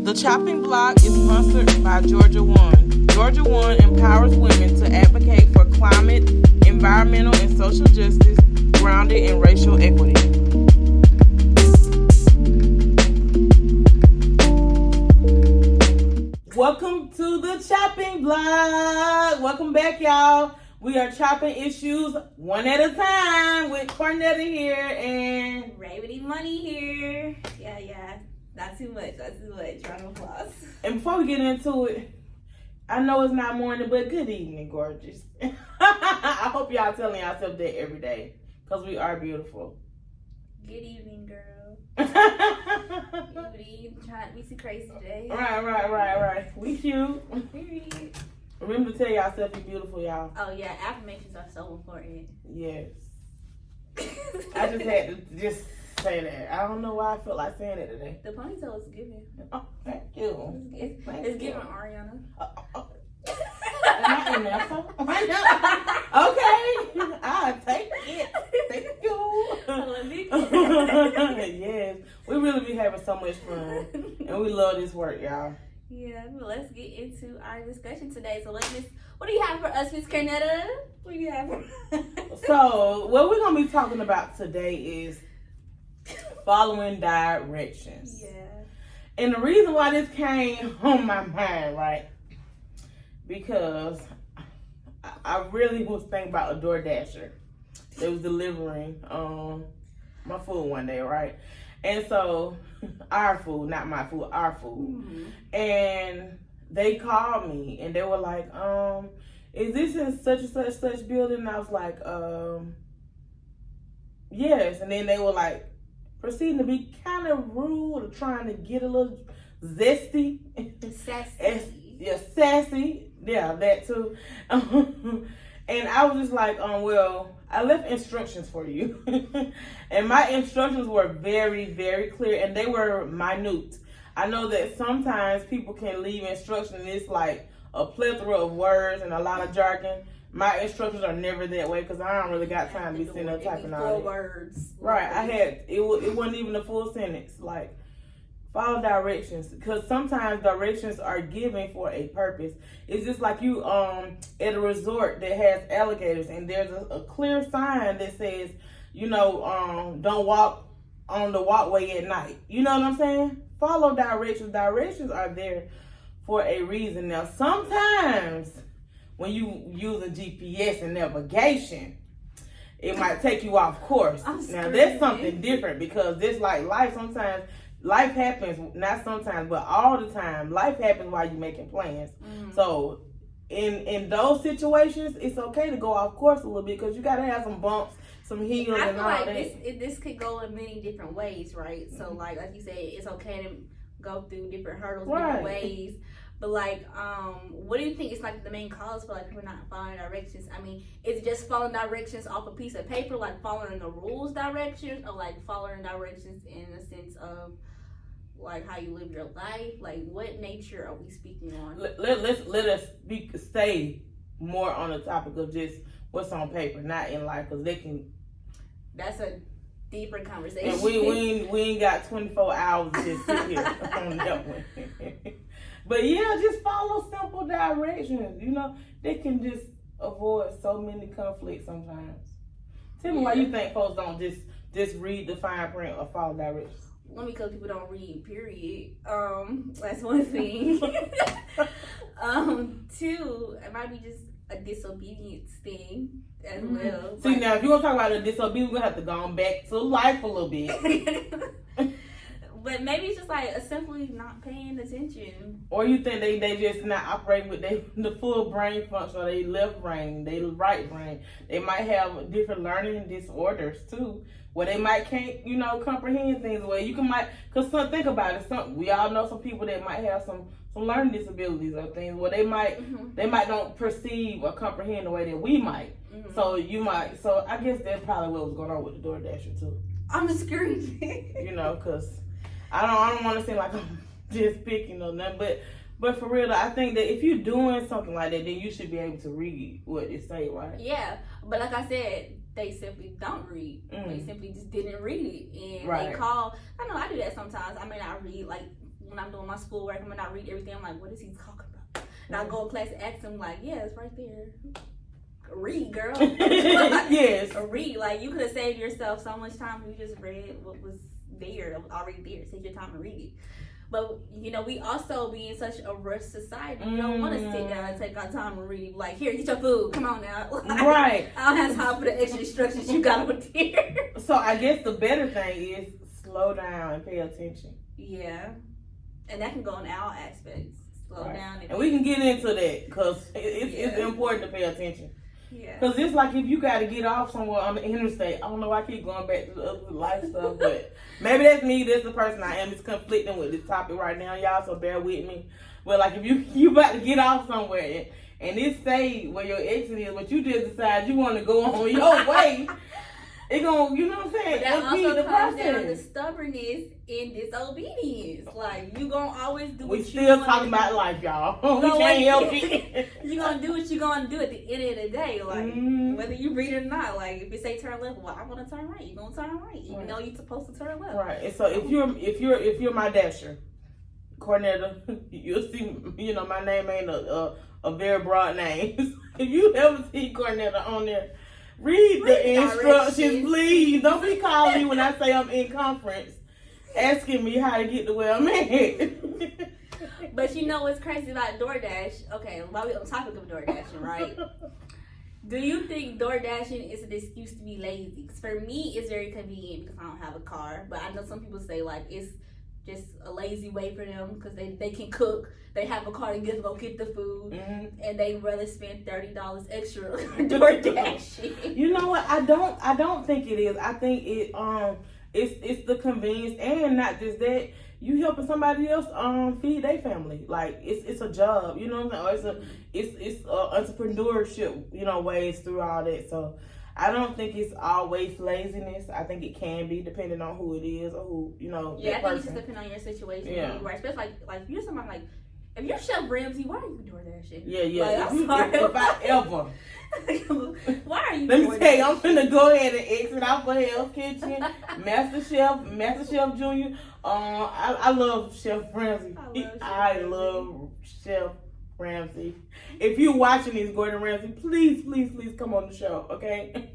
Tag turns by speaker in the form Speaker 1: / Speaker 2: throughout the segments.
Speaker 1: The Chopping Block is sponsored by Georgia One. Georgia One empowers women to advocate for climate, environmental, and social justice grounded in racial equity. Welcome to the Chopping Block. Welcome back, y'all. We are chopping issues one at a time with Cornetta here and
Speaker 2: Rabbity Money here. Yeah. Not too much. Round of applause.
Speaker 1: And before we get into it, I know it's not morning, but good evening, gorgeous. I hope y'all telling yourself that every day, because we are beautiful.
Speaker 2: Good evening, girl. Beauty, trying to be too crazy today.
Speaker 1: Right. We cute.
Speaker 2: Period.
Speaker 1: Remember to tell yourself you're beautiful, y'all.
Speaker 2: Oh yeah, affirmations are so important.
Speaker 1: Yes. I just had to just say that. I don't know why I feel like saying it today.
Speaker 2: The ponytail is giving.
Speaker 1: Oh, thank you.
Speaker 2: It's giving Ariana.
Speaker 1: Am I in there? Okay. I'll take it. Thank you. Yes. We really be having so much fun. And we love this work, y'all.
Speaker 2: Yeah, but let's get into our discussion today. So what do you have for us, Miss Cornetta? What do you have for us?
Speaker 1: So what we're going to be talking about today is following directions.
Speaker 2: Yeah.
Speaker 1: And the reason why this came on my mind, right? Because I really was thinking about a DoorDasher that was delivering my food one day, right? And so, our food, not my food, our food. Mm-hmm. And they called me and they were like, is this in such and such building? And I was like, yes. And then they were like, proceeding to be kind of rude or trying to get a little zesty.
Speaker 2: Sassy.
Speaker 1: Sassy. Yeah, that too. And I was just like, well, I left instructions for you. And my instructions were very, very clear and they were minute. I know that sometimes people can leave instructions and it's like a plethora of words and a lot of jargon. My instructions are never that way because I don't really got time to be sitting there typing all that.
Speaker 2: 4 words.
Speaker 1: Right, it wasn't even a full sentence. Like, follow directions because sometimes directions are given for a purpose. It's just like you at a resort that has alligators and there's a clear sign that says, don't walk on the walkway at night. You know what I'm saying? Follow directions. Directions are there for a reason. Now, sometimes when you use a GPS and navigation, it might take you off course. Now, that's something different because this like life sometimes. Life happens, not sometimes, but all the time. Life happens while you're making plans. Mm-hmm. So, in those situations, it's okay to go off course a little bit because you got to have some bumps, some hills, and all that.
Speaker 2: I feel like this could go in many different ways, right? Mm-hmm. So, like you said, it's okay to go through different hurdles, different ways. But what do you think is like the main cause for like people not following directions? I mean, is it just following directions off a piece of paper, like following the rules directions, or like following directions in the sense of like how you live your life? Like, what nature are we speaking on?
Speaker 1: Let us stay more on the topic of just what's on paper, not in life, because they can.
Speaker 2: That's a deeper conversation.
Speaker 1: And we ain't got 24 hours to just sit here on that one. But yeah, just follow simple directions. They can just avoid so many conflicts sometimes. Tell me why you think folks don't just read the fine print or follow directions.
Speaker 2: One, because people don't read, period. That's one thing. 2, it might be just a disobedience thing as well.
Speaker 1: See, now, if you want to talk about a disobedience, we're going to have to go on back to life a little bit.
Speaker 2: But maybe it's just like simply not paying attention.
Speaker 1: Or you think they just not operating with the full brain function, or they left brain, they right brain. They might have different learning disorders too, where they might can't, comprehend things. Where you because think about it. We all know some people that might have some learning disabilities or things where they might don't perceive or comprehend the way that we might. Mm-hmm. So I guess that's probably what was going on with the DoorDasher too.
Speaker 2: I'm screaming.
Speaker 1: Because I don't want to seem like I'm just picking or nothing, but for real, I think that if you're doing something like that, then you should be able to read what it say, right?
Speaker 2: Yeah, but like I said, they simply don't read. They simply just didn't read it, and they call. I know I do that sometimes. I may not read like when I'm doing my schoolwork, when I read everything, I'm like, what is he talking about? And I go in class and ask him, like, yeah, it's right there. Read, girl.
Speaker 1: Yes.
Speaker 2: Read. Like, you could have saved yourself so much time if you just read what was there, already there. Take your time and read it. But, you know, we also be in such a rush society. We don't want to sit down and take our time and read. Like, here, get your food. Come on now. Like,
Speaker 1: right.
Speaker 2: I don't have time for the extra instructions you got on there.
Speaker 1: So I guess the better thing is slow down and pay attention.
Speaker 2: Yeah. And that can go in all aspects. Slow down.
Speaker 1: And we can get into that because it's important to pay attention.
Speaker 2: Yeah.
Speaker 1: Because it's like if you got to get off somewhere on the interstate, I don't know why I keep going back to the other life stuff, but maybe that's me, that's the person I am. It's conflicting with this topic right now, y'all, so bear with me. But like if you about to get off somewhere and it say where your exit is, but you just decide you want to go on your way, it gonna, you know what I'm saying?
Speaker 2: But that
Speaker 1: That's
Speaker 2: also
Speaker 1: the
Speaker 2: comes down to
Speaker 1: process.
Speaker 2: stubbornness and disobedience. Like, you gonna always do what
Speaker 1: We
Speaker 2: you
Speaker 1: still
Speaker 2: wanna
Speaker 1: talking
Speaker 2: do.
Speaker 1: about life, y'all. We can't help it.
Speaker 2: You gonna do what you gonna do at the end of the day, like whether you read it or not. Like, if it say turn left, well, I want to turn right. You gonna turn right, even though you're supposed to turn left.
Speaker 1: Right. And so if you're my dasher, Cornetta, you'll see. You know my name ain't a very broad name. If you ever see Cornetta on there, read the instructions, please. Don't be calling me when I say I'm in conference, asking me how to get to where I'm at.
Speaker 2: But you know what's crazy about DoorDash? Okay, while we're on the topic of DoorDashing, right? Do you think DoorDashing is an excuse to be lazy? 'Cause for me, it's very convenient because I don't have a car. But I know some people say, like, it's just a lazy way for them because they can cook. They have a car to go get the food. And they rather spend $30 extra on DoorDashing.
Speaker 1: You know what? I don't think it is. I think it's the convenience, and not just that. You helping somebody else feed their family. Like it's a job, you know what I'm saying? Or it's entrepreneurship, you know, ways through all that. So I don't think it's always laziness. I think it can be depending on who it is or who, you know,
Speaker 2: Yeah,
Speaker 1: that
Speaker 2: I think
Speaker 1: person.
Speaker 2: it just depends on your situation.
Speaker 1: Yeah.
Speaker 2: Right? Especially like you're somebody like, if you're Chef Ramsay, why are you doing that shit?
Speaker 1: Yeah.
Speaker 2: Like,
Speaker 1: If I ever.
Speaker 2: Why are you
Speaker 1: Let
Speaker 2: doing
Speaker 1: me tell you,
Speaker 2: that
Speaker 1: I'm finna go ahead and exit out for Hell's Kitchen, Master Chef Junior. I love Chef Ramsay. I love Chef Ramsay. If you're watching this, Gordon Ramsay, please come on the show, okay?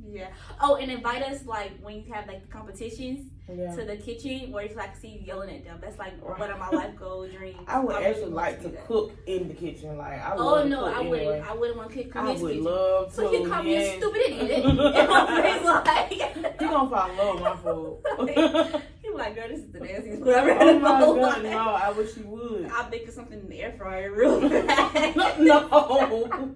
Speaker 2: Yeah. Oh, and invite us like when you have like the competitions
Speaker 1: Yeah.
Speaker 2: to the kitchen where it's like see you yelling at them. That's like one of my life goal dreams.
Speaker 1: I would
Speaker 2: really
Speaker 1: actually
Speaker 2: want
Speaker 1: like to
Speaker 2: do that.
Speaker 1: cook in the kitchen. Like I
Speaker 2: Oh
Speaker 1: love
Speaker 2: no,
Speaker 1: to cook
Speaker 2: I wouldn't.
Speaker 1: anyway.
Speaker 2: I wouldn't want to cook in
Speaker 1: I
Speaker 2: his
Speaker 1: would
Speaker 2: kitchen.
Speaker 1: love to.
Speaker 2: So you call me a
Speaker 1: yes.
Speaker 2: stupid idiot. And my friend's like,
Speaker 1: You gonna fall in love with my food.
Speaker 2: he was like, girl, this is the nastiest food I've ever
Speaker 1: Oh
Speaker 2: had in
Speaker 1: my
Speaker 2: my
Speaker 1: god,
Speaker 2: life.
Speaker 1: no! I wish you would.
Speaker 2: I'll bake something in the air fryer real fast.
Speaker 1: No.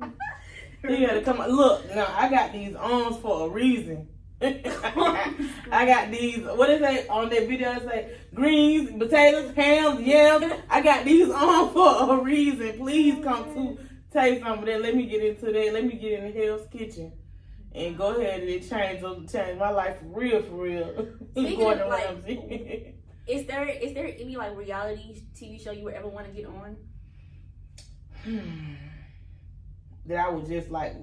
Speaker 1: You gotta come on. Look, now I got these arms for a reason. I got these, what is that on that video? It say greens, potatoes, hams, yams. I got these on for a reason. Please come to taste some of that. Let me get into that. Let me get in the Hell's Kitchen and go ahead and change my life for real.
Speaker 2: Speaking
Speaker 1: Gordon
Speaker 2: of, like,
Speaker 1: Ramsay.
Speaker 2: Is there any like reality TV show you would ever want to get on?
Speaker 1: That I would just like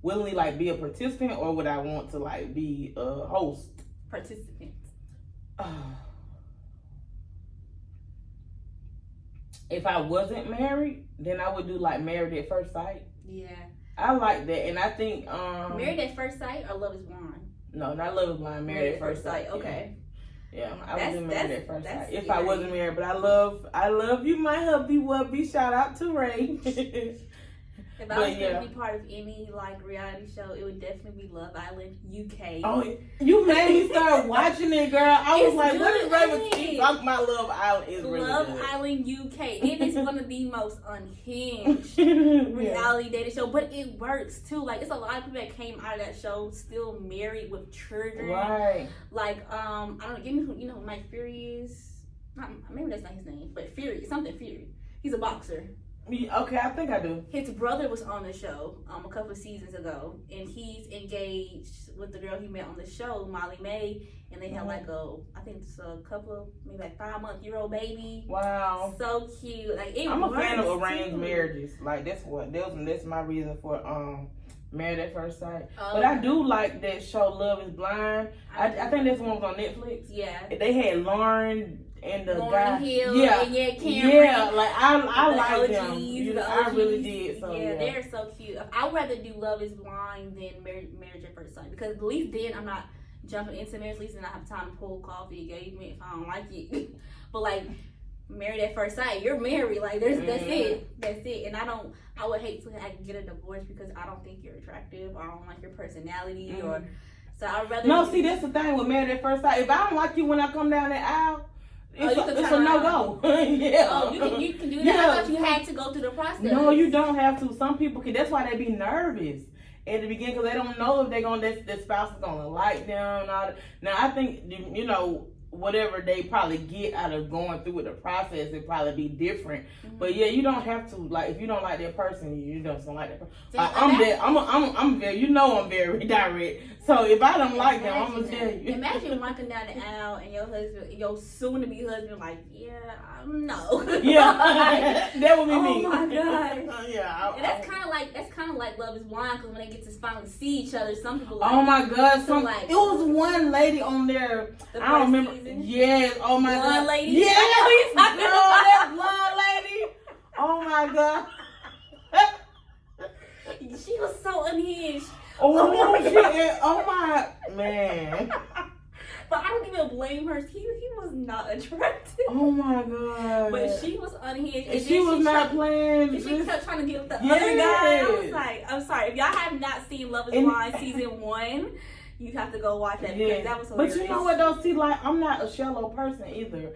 Speaker 1: willingly like be a participant, or would I want to like be a host?
Speaker 2: Participant.
Speaker 1: If I wasn't married, then I would do like Married at First Sight.
Speaker 2: Yeah.
Speaker 1: I like that, and I think
Speaker 2: Married at First Sight or Love Is Blind?
Speaker 1: No, not Love Is Blind. Married at First Sight.
Speaker 2: Okay.
Speaker 1: Yeah, I would do Married at First Sight if I
Speaker 2: scary.
Speaker 1: wasn't married. But I love you, my hubby wubby. Shout out to Ray.
Speaker 2: If I was gonna be part of any like reality show, it would definitely be Love Island UK.
Speaker 1: Oh, you made me start watching it, girl. I was
Speaker 2: It's
Speaker 1: like, what is Ray
Speaker 2: good.
Speaker 1: keep talking about? Love Island is really
Speaker 2: Love
Speaker 1: good.
Speaker 2: Island UK. It is one of the most unhinged
Speaker 1: Yeah.
Speaker 2: reality dating show, but it works too. Like, it's a lot of people that came out of that show still married with children.
Speaker 1: Right.
Speaker 2: Like, I don't know. Give me who, you know who Mike Fury is? Not, maybe that's not his name, but Fury, something Fury. He's a boxer.
Speaker 1: Okay, I think I do.
Speaker 2: His brother was on the show a couple of seasons ago, and he's engaged with the girl he met on the show, Molly May, and they have like I think it's a couple of, maybe like 5-month-old baby.
Speaker 1: Wow.
Speaker 2: So cute. Like,
Speaker 1: I'm a fan of
Speaker 2: works,
Speaker 1: arranged
Speaker 2: too.
Speaker 1: marriages. Like that's my reason for Married at First Sight.
Speaker 2: Oh,
Speaker 1: But I do like that show Love Is Blind. I think that's one was on Netflix.
Speaker 2: Yeah.
Speaker 1: They had Lauren and the
Speaker 2: Lauryn
Speaker 1: guy,
Speaker 2: Hill,
Speaker 1: yeah,
Speaker 2: and Cameron.
Speaker 1: yeah, like I
Speaker 2: The
Speaker 1: like
Speaker 2: OGs,
Speaker 1: them.
Speaker 2: the
Speaker 1: I really
Speaker 2: OGs.
Speaker 1: did. So
Speaker 2: yeah, they're so cute. I would rather do Love Is Blind than Marriage at First Sight, because at least then I'm not jumping into marriage. At least then I have time to pull coffee, engagement if I don't like it. But like Married at First Sight, you're married. Like that's it. And I would hate to get a divorce because I don't think you're attractive, or I don't like your personality, or so I'd rather.
Speaker 1: No, see, that's the thing with Married at First Sight. If I don't like you when I come down the aisle, it's a no go. Yeah.
Speaker 2: Oh, you can do that. I thought you had to go through the process.
Speaker 1: No, you don't have to. Some people can. That's why they be nervous at the beginning, because they don't know if their spouse is gonna like them. And all that. Now, I think whatever they probably get out of going through with the process, it probably be different. But yeah, you don't have to, like, if you don't like that person, you just don't like that person. I'm very, I'm very direct. So if I don't like them, I'm gonna tell you.
Speaker 2: Imagine walking down the aisle and your soon-to-be husband, like, no.
Speaker 1: Yeah, that would be me.
Speaker 2: Oh my god.
Speaker 1: Yeah.
Speaker 2: And that's kind of like Love Is Blind, because when they get to finally see each other, some people like.
Speaker 1: Oh my god!
Speaker 2: Like,
Speaker 1: it was one lady on there. I don't remember.
Speaker 2: Season?
Speaker 1: Yes. Oh my god.
Speaker 2: Blonde lady.
Speaker 1: Yeah.
Speaker 2: Girl,
Speaker 1: that blonde lady. Oh my god.
Speaker 2: She was so unhinged.
Speaker 1: Oh my man.
Speaker 2: But I don't even blame her. He was not attractive.
Speaker 1: Oh my god.
Speaker 2: But she was unhinged.
Speaker 1: And she was not playing.
Speaker 2: And she kept trying to get with the other guy. I was like, I'm sorry. If y'all have not seen Love Is Blind season 1, you have to go watch that, because that was hilarious.
Speaker 1: But you know what though? See, like, I'm not a shallow person either.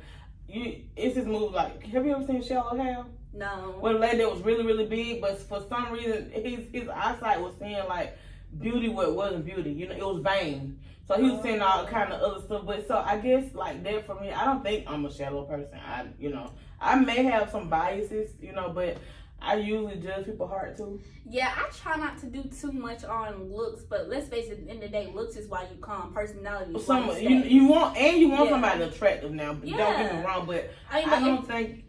Speaker 1: It's this movie, like, have you ever seen Shallow Hal?
Speaker 2: No.
Speaker 1: Well, a lady that was really, really big, but for some reason his eyesight was seeing like beauty where it wasn't beauty. It was vain. So he was seeing all kind of other stuff. But so I guess like that for me, I don't think I'm a shallow person. I may have some biases, but I usually judge people's heart too.
Speaker 2: Yeah, I try not to do too much on looks, but let's face it, at the end of the day, looks is why you come. Personality is why
Speaker 1: you want somebody attractive now. But don't get me wrong, but I don't think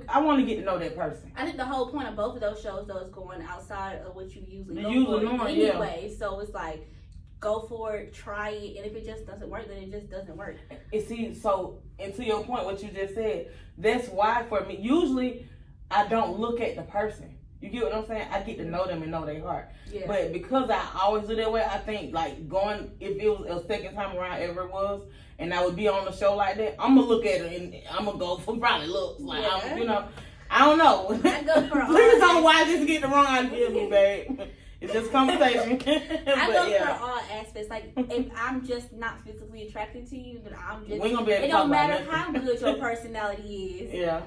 Speaker 1: I want to get to know that person.
Speaker 2: I think the whole point of both of those shows though is going outside of what you usually
Speaker 1: go
Speaker 2: for anyway. Yeah. So it's like, go for it, try it, and if it just doesn't work, then it just doesn't work.
Speaker 1: And see, and to your point, what you just said, that's why for me, usually I don't look at the person. You get what I'm saying? I get to know them and know their heart. Yeah. But because I always do that way, I think like if it was a second time around ever it was, and I would be on the show like that, I'm gonna look at it and I'm gonna go for probably looks. Like I don't know.
Speaker 2: I go for
Speaker 1: Please don't watch this and get the wrong idea, babe. It's just conversation.
Speaker 2: I go for all aspects. Like, if I'm just not physically attracted to you, then I'm just. It don't matter how good your personality is.
Speaker 1: Yeah.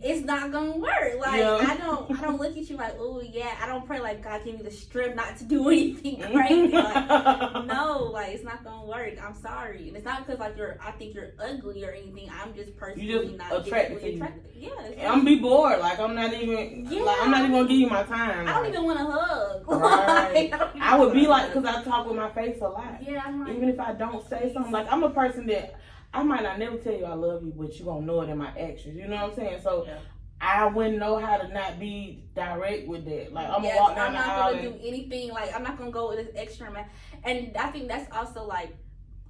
Speaker 2: It's not gonna work. Like, I don't look at you like, oh yeah. I don't pray like, God give me the strength not to do anything crazy. Like, no, like it's not gonna work. I'm sorry, and it's not because like I think you're ugly or anything. I'm just personally not attracted to you. Yeah.
Speaker 1: I'm gonna be bored. Like I'm not even. Yeah. Like I'm not even gonna give you my time.
Speaker 2: I don't even want to hug.
Speaker 1: Right. I would be like, because I talk with my face a lot.
Speaker 2: Yeah, I'm like,
Speaker 1: even if I don't say something, like I'm a person that I might not never tell you I love you, but you gonna know it in my actions. You know what I'm saying? So I wouldn't know how to not be direct with that. Like I'm gonna walk down the aisle.
Speaker 2: I'm not gonna do anything. Like I'm not gonna go with this extra man. And I think that's also like,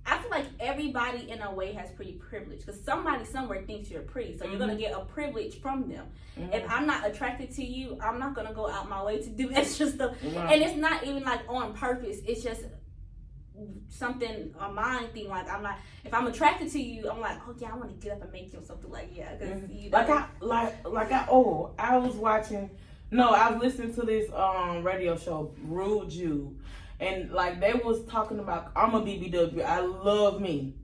Speaker 2: I feel like everybody in a way has pretty privilege, because somebody somewhere thinks you're pretty, so you're gonna get a privilege from them. If I'm not attracted to you, I'm not gonna go out my way to do extra stuff. And it's not even like on purpose. It's just something, a mind thing. Like if I'm attracted to you, I'm like, oh yeah, I want to get up and make you something. Like
Speaker 1: I was watching. No, I was listening to this radio show, Rude Jude. And like they was talking about, I'm a BBW. I love me.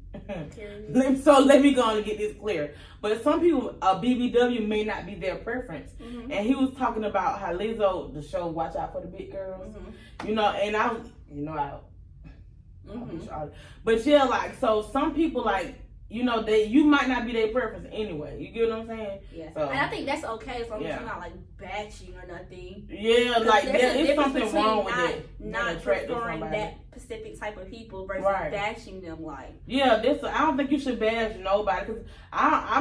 Speaker 1: So let me go on and get this clear. But some people, a BBW may not be their preference. And he was talking about how Lizzo, the show Watch Out for the Big Girls, and I was, but yeah, like, so some people like, you might not be their preference anyway. You get what I'm saying?
Speaker 2: Yeah. So, and I think that's okay as long as you're not like batching or nothing.
Speaker 1: Yeah, like there's something wrong with it.
Speaker 2: Not preferring that specific type of people versus bashing them. Like,
Speaker 1: I don't think you should bash nobody, because I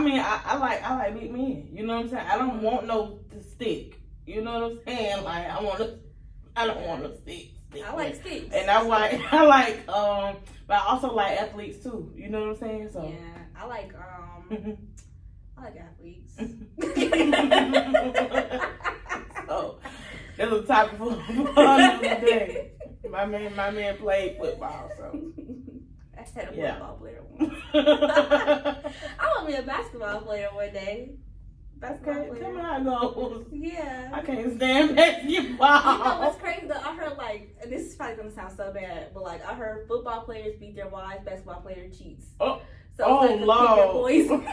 Speaker 1: like big men. You know what I'm saying? I don't want no stick. You know what I'm saying? Like I don't want no stick.
Speaker 2: I like sticks.
Speaker 1: And I like but I also like athletes too. You know what I'm saying? So
Speaker 2: yeah, I like I like athletes.
Speaker 1: Oh, that's a topic for another day. My man played football, so.
Speaker 2: I had a football player
Speaker 1: once.
Speaker 2: I want to be a basketball player one day. Basketball player.
Speaker 1: Tell me how it goes.
Speaker 2: Yeah.
Speaker 1: I can't stand basketball.
Speaker 2: You know what's crazy though? I heard like, and this is probably gonna sound so bad, but like I heard football players beat their wives, basketball player cheats.
Speaker 1: Oh,
Speaker 2: so it's like Lord.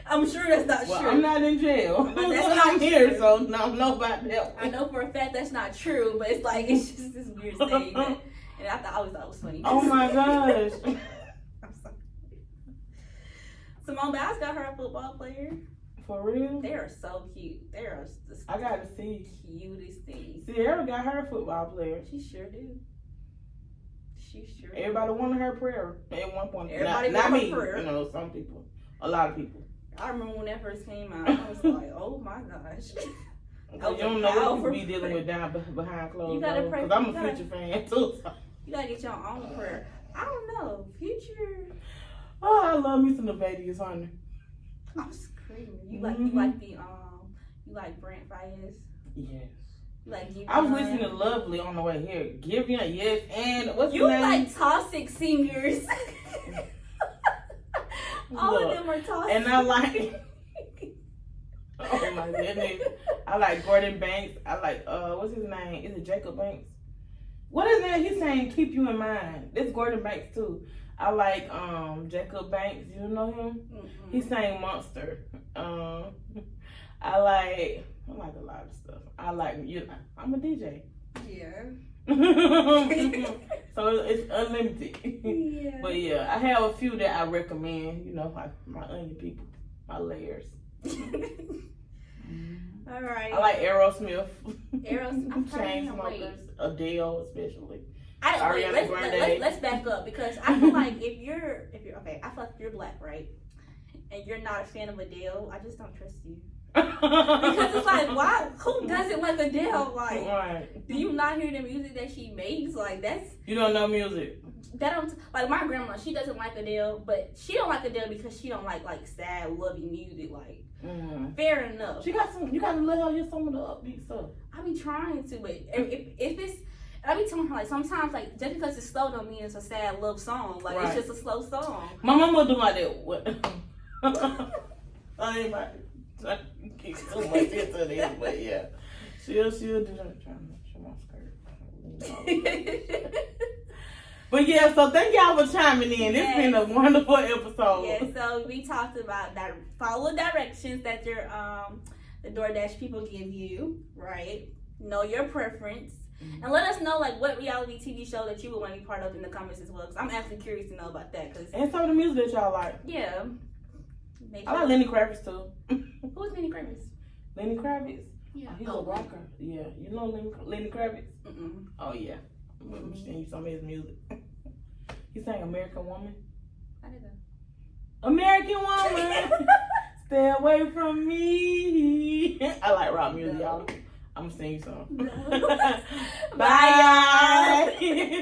Speaker 2: I'm sure that's not true.
Speaker 1: I'm not in jail.
Speaker 2: But that's not
Speaker 1: I'm here, so I don't know about that.
Speaker 2: I know for a fact that's not true, but it's like it's just this weird statement, and I always thought it was funny.
Speaker 1: Oh my gosh.
Speaker 2: I'm sorry. Simone Biles got her a football player.
Speaker 1: For real?
Speaker 2: They are so cute. They are the
Speaker 1: I gotta see.
Speaker 2: Cutest things.
Speaker 1: Sierra got her a football player.
Speaker 2: She sure do. She sure.
Speaker 1: Everybody wanted her prayer at one point.
Speaker 2: Everybody
Speaker 1: not
Speaker 2: wanted
Speaker 1: me.
Speaker 2: her prayer.
Speaker 1: You know, some people, a lot of people.
Speaker 2: I remember when that first came out. I was like, oh my gosh.
Speaker 1: You don't know what you be dealing with down behind closed doors.
Speaker 2: You gotta pray.
Speaker 1: Because I'm a Future fan too. So.
Speaker 2: You gotta get your own prayer. I don't know. Future.
Speaker 1: Oh, I love me some Nevadius, honey.
Speaker 2: I'm screaming. You like Brent Fayez?
Speaker 1: Yes.
Speaker 2: You like Giveon?
Speaker 1: I was listening to Lovely on the way here. Giveon, yes, and what's
Speaker 2: you
Speaker 1: the name?
Speaker 2: like toxic singers. All of them are toxic.
Speaker 1: And I like. Oh my goodness! I like Gordon Banks. I like what's his name? Is it Jacob Banks? What is that? He's saying "Keep You in Mind." This Gordon Banks too. I like Jacob Banks. You know him? Mm-hmm. He sang Monster. I like a lot of stuff. I'm a DJ.
Speaker 2: Yeah.
Speaker 1: So it's unlimited.
Speaker 2: Yeah.
Speaker 1: But yeah, I have a few that I recommend. You know, like my onion people, my layers.
Speaker 2: All right.
Speaker 1: I like Aerosmith.
Speaker 2: Aerosmith.
Speaker 1: Chainsmokers. Adele especially.
Speaker 2: Let's back up because I feel like if you're okay, I feel like if you're black, right, and you're not a fan of Adele, I just don't trust you. Because it's like, why? Who doesn't like Adele? Like,
Speaker 1: right.
Speaker 2: Do you not hear the music that she makes? Like,
Speaker 1: you don't know music.
Speaker 2: That don't like my grandma. She doesn't like Adele, but she don't like Adele because she don't like sad, lovey music. Like, fair enough.
Speaker 1: She got some. You gotta let her hear some of the upbeat stuff.
Speaker 2: I be trying to, but if it's. I be telling her, like, sometimes, like, just because it's slow don't mean it's a sad love song. Like, It's just a slow song.
Speaker 1: My mama do like that. What? I ain't about to keep too much into this, but yeah. She'll do that. Trying to show my skirt. But yeah, so thank y'all for chiming in. It's been a wonderful episode.
Speaker 2: Yeah, so we talked about that. Follow directions that your the DoorDash people give you, right? Know your preference. Mm-hmm. And let us know, like, what reality TV show that you would want to be part of in the comments as well. Because I'm actually curious to know about that.
Speaker 1: And some of the music that y'all like.
Speaker 2: Yeah.
Speaker 1: I like Lenny Kravitz, too.
Speaker 2: Who's Lenny Kravitz?
Speaker 1: Lenny Kravitz?
Speaker 2: Yeah.
Speaker 1: He's a rocker. Yeah. You know Lenny Kravitz?
Speaker 2: Mm-mm.
Speaker 1: Oh, yeah. I'm seeing some of his music. He sang American Woman.
Speaker 2: I did that.
Speaker 1: American Woman! Stay away from me. I like rock music, y'all. I'm gonna sing some.
Speaker 2: No.
Speaker 1: Bye, y'all.